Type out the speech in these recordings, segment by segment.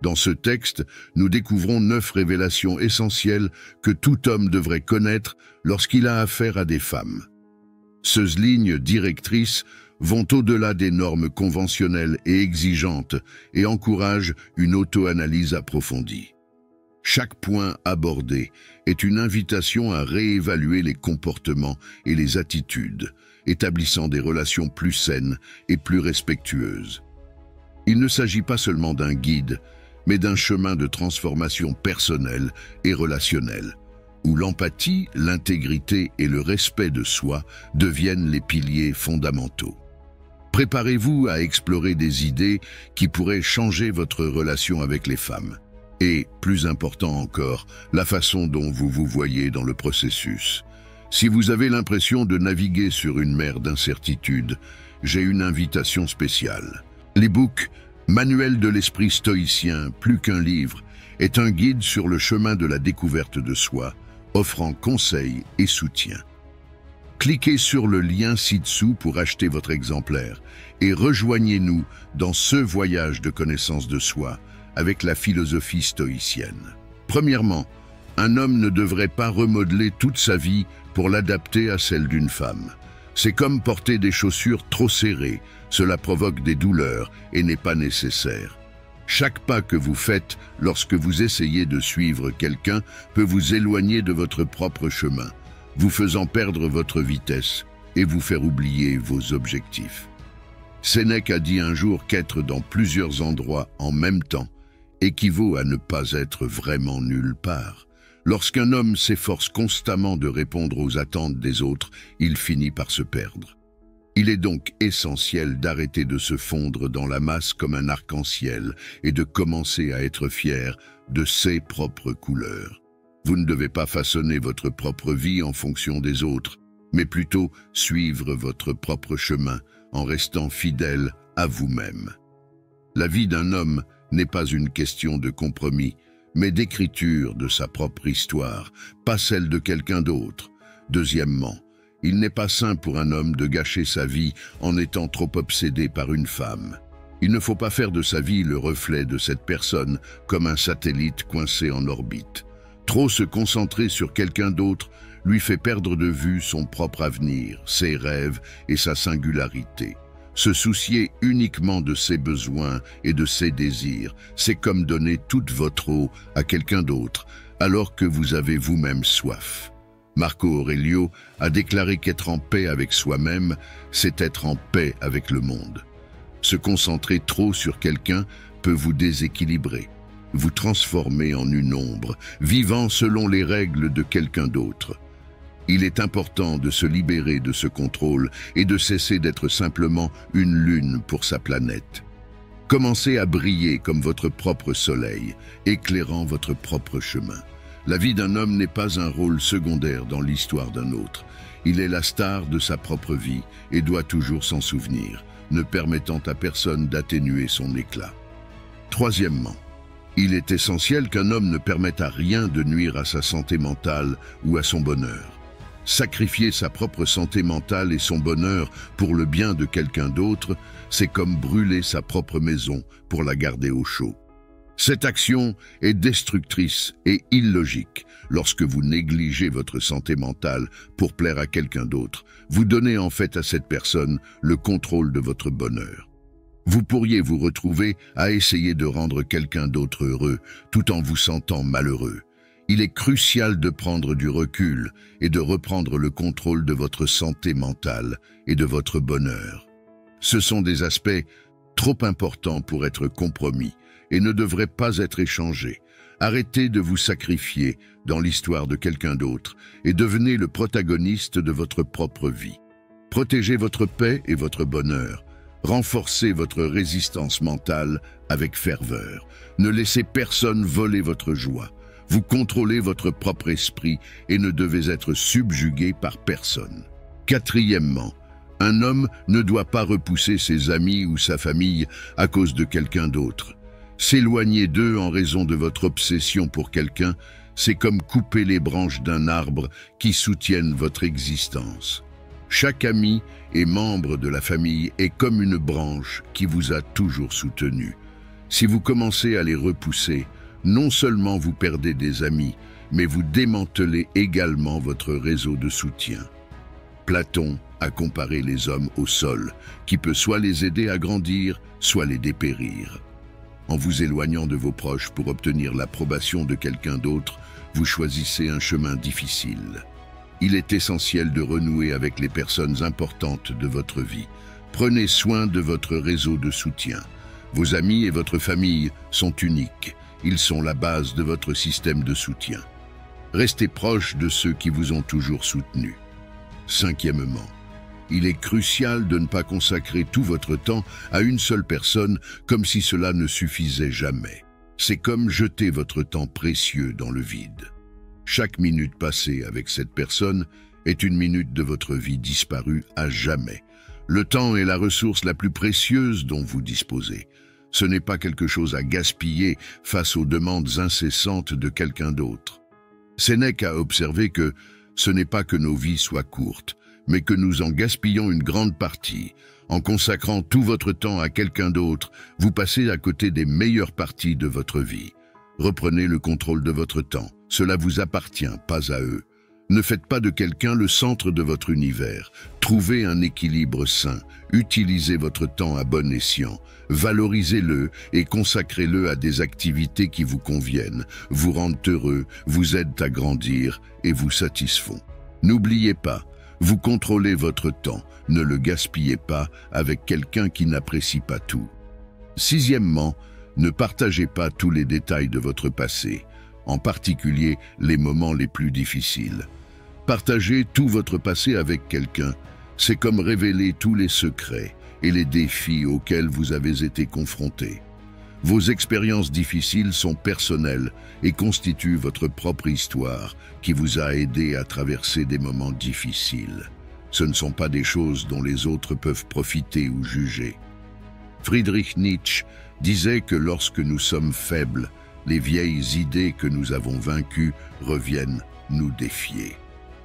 Dans ce texte, nous découvrons 9 révélations essentielles que tout homme devrait connaître lorsqu'il a affaire à des femmes. Ces lignes directrices vont au-delà des normes conventionnelles et exigeantes et encouragent une auto-analyse approfondie. Chaque point abordé est une invitation à réévaluer les comportements et les attitudes, établissant des relations plus saines et plus respectueuses. Il ne s'agit pas seulement d'un guide, mais d'un chemin de transformation personnelle et relationnelle, où l'empathie, l'intégrité et le respect de soi deviennent les piliers fondamentaux. Préparez-vous à explorer des idées qui pourraient changer votre relation avec les femmes. Et, plus important encore, la façon dont vous vous voyez dans le processus. Si vous avez l'impression de naviguer sur une mer d'incertitude, j'ai une invitation spéciale. L'e-book « Manuel de l'esprit stoïcien, plus qu'un livre » est un guide sur le chemin de la découverte de soi, offrant conseils et soutien. Cliquez sur le lien ci-dessous pour acheter votre exemplaire et rejoignez-nous dans ce voyage de connaissance de soi avec la philosophie stoïcienne. Premièrement, un homme ne devrait pas remodeler toute sa vie pour l'adapter à celle d'une femme. C'est comme porter des chaussures trop serrées, cela provoque des douleurs et n'est pas nécessaire. Chaque pas que vous faites lorsque vous essayez de suivre quelqu'un peut vous éloigner de votre propre chemin, vous faisant perdre votre vitesse et vous faire oublier vos objectifs. Sénèque a dit un jour qu'être dans plusieurs endroits en même temps équivaut à ne pas être vraiment nulle part. Lorsqu'un homme s'efforce constamment de répondre aux attentes des autres, il finit par se perdre. Il est donc essentiel d'arrêter de se fondre dans la masse comme un arc-en-ciel et de commencer à être fier de ses propres couleurs. Vous ne devez pas façonner votre propre vie en fonction des autres, mais plutôt suivre votre propre chemin en restant fidèle à vous-même. La vie d'un homme n'est pas une question de compromis, mais d'écriture de sa propre histoire, pas celle de quelqu'un d'autre. Deuxièmement, il n'est pas sain pour un homme de gâcher sa vie en étant trop obsédé par une femme. Il ne faut pas faire de sa vie le reflet de cette personne comme un satellite coincé en orbite. Trop se concentrer sur quelqu'un d'autre lui fait perdre de vue son propre avenir, ses rêves et sa singularité. Se soucier uniquement de ses besoins et de ses désirs, c'est comme donner toute votre eau à quelqu'un d'autre, alors que vous avez vous-même soif. Marco Aurelio a déclaré qu'être en paix avec soi-même, c'est être en paix avec le monde. Se concentrer trop sur quelqu'un peut vous déséquilibrer, vous transformer en une ombre, vivant selon les règles de quelqu'un d'autre. Il est important de se libérer de ce contrôle et de cesser d'être simplement une lune pour sa planète. Commencez à briller comme votre propre soleil, éclairant votre propre chemin. La vie d'un homme n'est pas un rôle secondaire dans l'histoire d'un autre. Il est la star de sa propre vie et doit toujours s'en souvenir, ne permettant à personne d'atténuer son éclat. Troisièmement, il est essentiel qu'un homme ne permette à rien de nuire à sa santé mentale ou à son bonheur. Sacrifier sa propre santé mentale et son bonheur pour le bien de quelqu'un d'autre, c'est comme brûler sa propre maison pour la garder au chaud. Cette action est destructrice et illogique. Lorsque vous négligez votre santé mentale pour plaire à quelqu'un d'autre, vous donnez en fait à cette personne le contrôle de votre bonheur. Vous pourriez vous retrouver à essayer de rendre quelqu'un d'autre heureux tout en vous sentant malheureux. Il est crucial de prendre du recul et de reprendre le contrôle de votre santé mentale et de votre bonheur. Ce sont des aspects trop importants pour être compromis et ne devraient pas être échangés. Arrêtez de vous sacrifier dans l'histoire de quelqu'un d'autre et devenez le protagoniste de votre propre vie. Protégez votre paix et votre bonheur. Renforcez votre résistance mentale avec ferveur. Ne laissez personne voler votre joie. Vous contrôlez votre propre esprit et ne devez être subjugué par personne. Quatrièmement, un homme ne doit pas repousser ses amis ou sa famille à cause de quelqu'un d'autre. S'éloigner d'eux en raison de votre obsession pour quelqu'un, c'est comme couper les branches d'un arbre qui soutiennent votre existence. Chaque ami et membre de la famille est comme une branche qui vous a toujours soutenu. Si vous commencez à les repousser, non seulement vous perdez des amis, mais vous démantelez également votre réseau de soutien. Platon a comparé les hommes au sol, qui peut soit les aider à grandir, soit les dépérir. En vous éloignant de vos proches pour obtenir l'approbation de quelqu'un d'autre, vous choisissez un chemin difficile. Il est essentiel de renouer avec les personnes importantes de votre vie. Prenez soin de votre réseau de soutien. Vos amis et votre famille sont uniques. Ils sont la base de votre système de soutien. Restez proche de ceux qui vous ont toujours soutenu. Cinquièmement, il est crucial de ne pas consacrer tout votre temps à une seule personne comme si cela ne suffisait jamais. C'est comme jeter votre temps précieux dans le vide. Chaque minute passée avec cette personne est une minute de votre vie disparue à jamais. Le temps est la ressource la plus précieuse dont vous disposez. Ce n'est pas quelque chose à gaspiller face aux demandes incessantes de quelqu'un d'autre. Sénèque a observé que ce n'est pas que nos vies soient courtes, mais que nous en gaspillons une grande partie. En consacrant tout votre temps à quelqu'un d'autre, vous passez à côté des meilleures parties de votre vie. Reprenez le contrôle de votre temps. Cela vous appartient, pas à eux. Ne faites pas de quelqu'un le centre de votre univers. Trouvez un équilibre sain. Utilisez votre temps à bon escient. Valorisez-le et consacrez-le à des activités qui vous conviennent, vous rendent heureux, vous aident à grandir et vous satisfont. N'oubliez pas, vous contrôlez votre temps. Ne le gaspillez pas avec quelqu'un qui n'apprécie pas tout. Sixièmement, ne partagez pas tous les détails de votre passé, en particulier les moments les plus difficiles. Partager tout votre passé avec quelqu'un, c'est comme révéler tous les secrets et les défis auxquels vous avez été confrontés. Vos expériences difficiles sont personnelles et constituent votre propre histoire qui vous a aidé à traverser des moments difficiles. Ce ne sont pas des choses dont les autres peuvent profiter ou juger. Friedrich Nietzsche disait que lorsque nous sommes faibles, les vieilles idées que nous avons vaincues reviennent nous défier.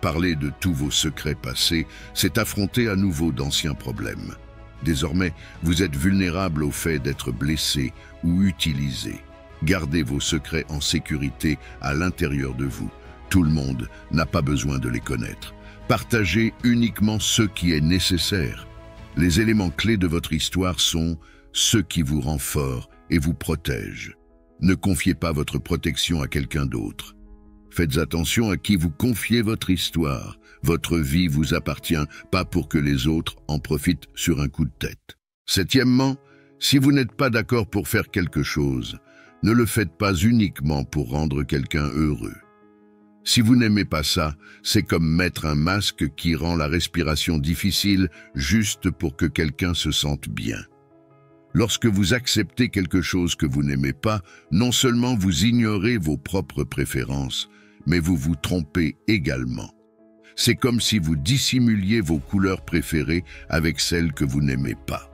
Parler de tous vos secrets passés, c'est affronter à nouveau d'anciens problèmes. Désormais, vous êtes vulnérable au fait d'être blessé ou utilisé. Gardez vos secrets en sécurité à l'intérieur de vous. Tout le monde n'a pas besoin de les connaître. Partagez uniquement ce qui est nécessaire. Les éléments clés de votre histoire sont ceux qui vous rendent fort et vous protègent. Ne confiez pas votre protection à quelqu'un d'autre. Faites attention à qui vous confiez votre histoire. Votre vie vous appartient, pas pour que les autres en profitent sur un coup de tête. Septièmement, si vous n'êtes pas d'accord pour faire quelque chose, ne le faites pas uniquement pour rendre quelqu'un heureux. Si vous n'aimez pas ça, c'est comme mettre un masque qui rend la respiration difficile juste pour que quelqu'un se sente bien. Lorsque vous acceptez quelque chose que vous n'aimez pas, non seulement vous ignorez vos propres préférences, mais vous vous trompez également. C'est comme si vous dissimuliez vos couleurs préférées avec celles que vous n'aimez pas.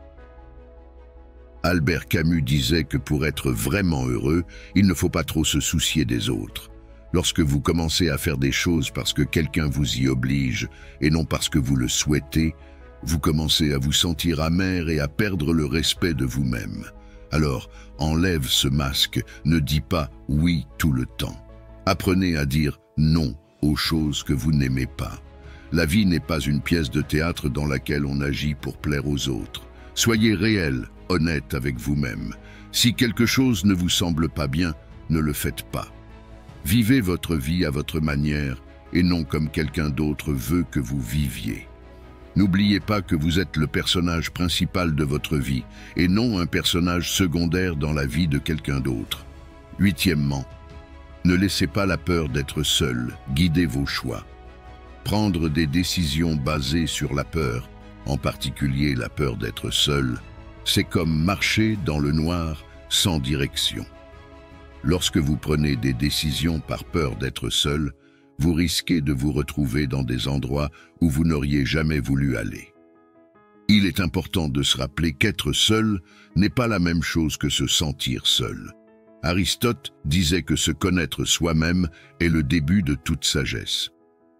Albert Camus disait que pour être vraiment heureux, il ne faut pas trop se soucier des autres. Lorsque vous commencez à faire des choses parce que quelqu'un vous y oblige et non parce que vous le souhaitez, vous commencez à vous sentir amer et à perdre le respect de vous-même. Alors, enlève ce masque, ne dis pas « oui » tout le temps. Apprenez à dire « non » aux choses que vous n'aimez pas. La vie n'est pas une pièce de théâtre dans laquelle on agit pour plaire aux autres. Soyez réel, honnête avec vous-même. Si quelque chose ne vous semble pas bien, ne le faites pas. Vivez votre vie à votre manière et non comme quelqu'un d'autre veut que vous viviez. N'oubliez pas que vous êtes le personnage principal de votre vie et non un personnage secondaire dans la vie de quelqu'un d'autre. Huitièmement, ne laissez pas la peur d'être seul guider vos choix. Prendre des décisions basées sur la peur, en particulier la peur d'être seul, c'est comme marcher dans le noir sans direction. Lorsque vous prenez des décisions par peur d'être seul, vous risquez de vous retrouver dans des endroits où vous n'auriez jamais voulu aller. Il est important de se rappeler qu'être seul n'est pas la même chose que se sentir seul. Aristote disait que se connaître soi-même est le début de toute sagesse.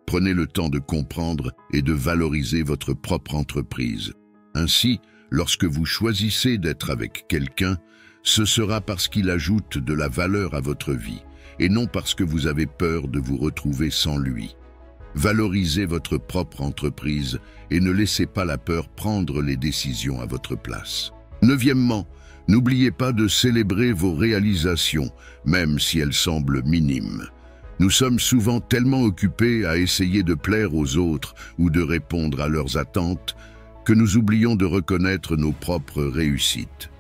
Prenez le temps de comprendre et de valoriser votre propre entreprise. Ainsi, lorsque vous choisissez d'être avec quelqu'un, ce sera parce qu'il ajoute de la valeur à votre vie, et non parce que vous avez peur de vous retrouver sans lui. Valorisez votre propre entreprise et ne laissez pas la peur prendre les décisions à votre place. Neuvièmement, n'oubliez pas de célébrer vos réalisations, même si elles semblent minimes. Nous sommes souvent tellement occupés à essayer de plaire aux autres ou de répondre à leurs attentes que nous oublions de reconnaître nos propres réussites.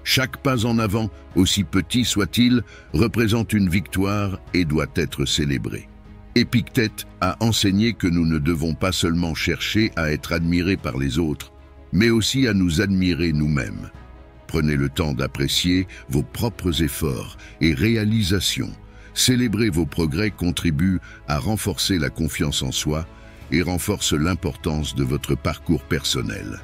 Chaque pas en avant, aussi petit soit-il, représente une victoire et doit être célébré. Épictète a enseigné que nous ne devons pas seulement chercher à être admirés par les autres, mais aussi à nous admirer nous-mêmes. Prenez le temps d'apprécier vos propres efforts et réalisations. Célébrer vos progrès contribue à renforcer la confiance en soi et renforce l'importance de votre parcours personnel.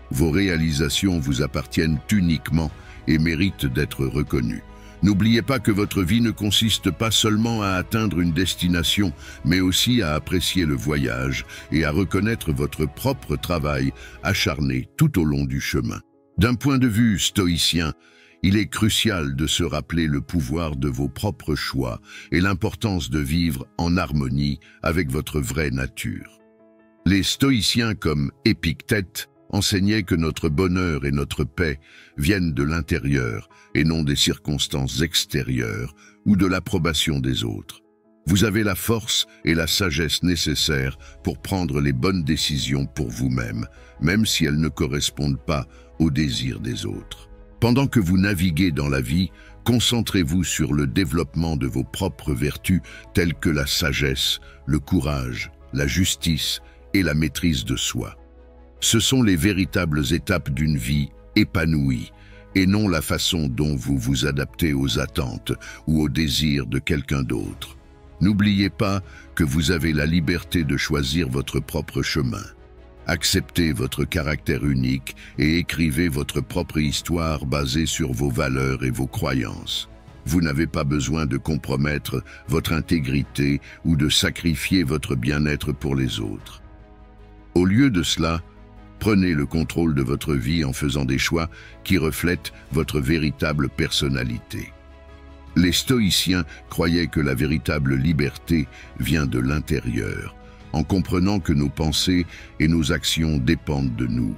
Vos réalisations vous appartiennent uniquement et méritent d'être reconnues. N'oubliez pas que votre vie ne consiste pas seulement à atteindre une destination, mais aussi à apprécier le voyage et à reconnaître votre propre travail acharné tout au long du chemin. D'un point de vue stoïcien, il est crucial de se rappeler le pouvoir de vos propres choix et l'importance de vivre en harmonie avec votre vraie nature. Les stoïciens comme Épictète enseignaient que notre bonheur et notre paix viennent de l'intérieur et non des circonstances extérieures ou de l'approbation des autres. Vous avez la force et la sagesse nécessaires pour prendre les bonnes décisions pour vous-même, même si elles ne correspondent pas aux désirs des autres. Pendant que vous naviguez dans la vie, concentrez-vous sur le développement de vos propres vertus telles que la sagesse, le courage, la justice et la maîtrise de soi. Ce sont les véritables étapes d'une vie épanouie et non la façon dont vous vous adaptez aux attentes ou aux désirs de quelqu'un d'autre. N'oubliez pas que vous avez la liberté de choisir votre propre chemin. Acceptez votre caractère unique et écrivez votre propre histoire basée sur vos valeurs et vos croyances. Vous n'avez pas besoin de compromettre votre intégrité ou de sacrifier votre bien-être pour les autres. Au lieu de cela, prenez le contrôle de votre vie en faisant des choix qui reflètent votre véritable personnalité. Les stoïciens croyaient que la véritable liberté vient de l'intérieur, en comprenant que nos pensées et nos actions dépendent de nous.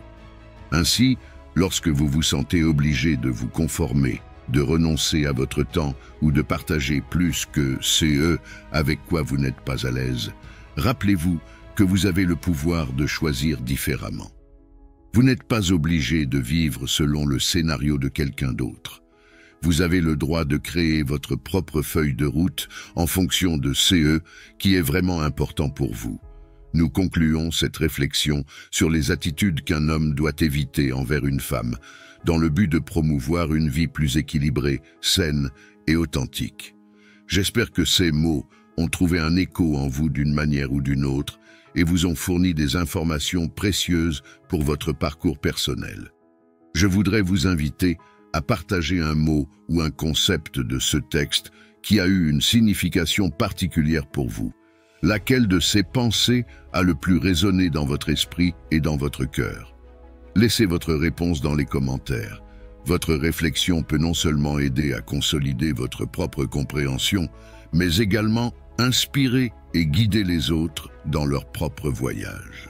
Ainsi, lorsque vous vous sentez obligé de vous conformer, de renoncer à votre temps ou de partager plus que ce avec quoi vous n'êtes pas à l'aise, rappelez-vous que vous avez le pouvoir de choisir différemment. Vous n'êtes pas obligé de vivre selon le scénario de quelqu'un d'autre. Vous avez le droit de créer votre propre feuille de route en fonction de ce qui est vraiment important pour vous. Nous concluons cette réflexion sur les attitudes qu'un homme doit éviter envers une femme, dans le but de promouvoir une vie plus équilibrée, saine et authentique. J'espère que ces mots ont trouvé un écho en vous d'une manière ou d'une autre et vous ont fourni des informations précieuses pour votre parcours personnel. Je voudrais vous inviter à partager un mot ou un concept de ce texte qui a eu une signification particulière pour vous. Laquelle de ces pensées a le plus résonné dans votre esprit et dans votre cœur? Laissez votre réponse dans les commentaires. Votre réflexion peut non seulement aider à consolider votre propre compréhension, mais également inspirer et guider les autres dans leur propre voyage.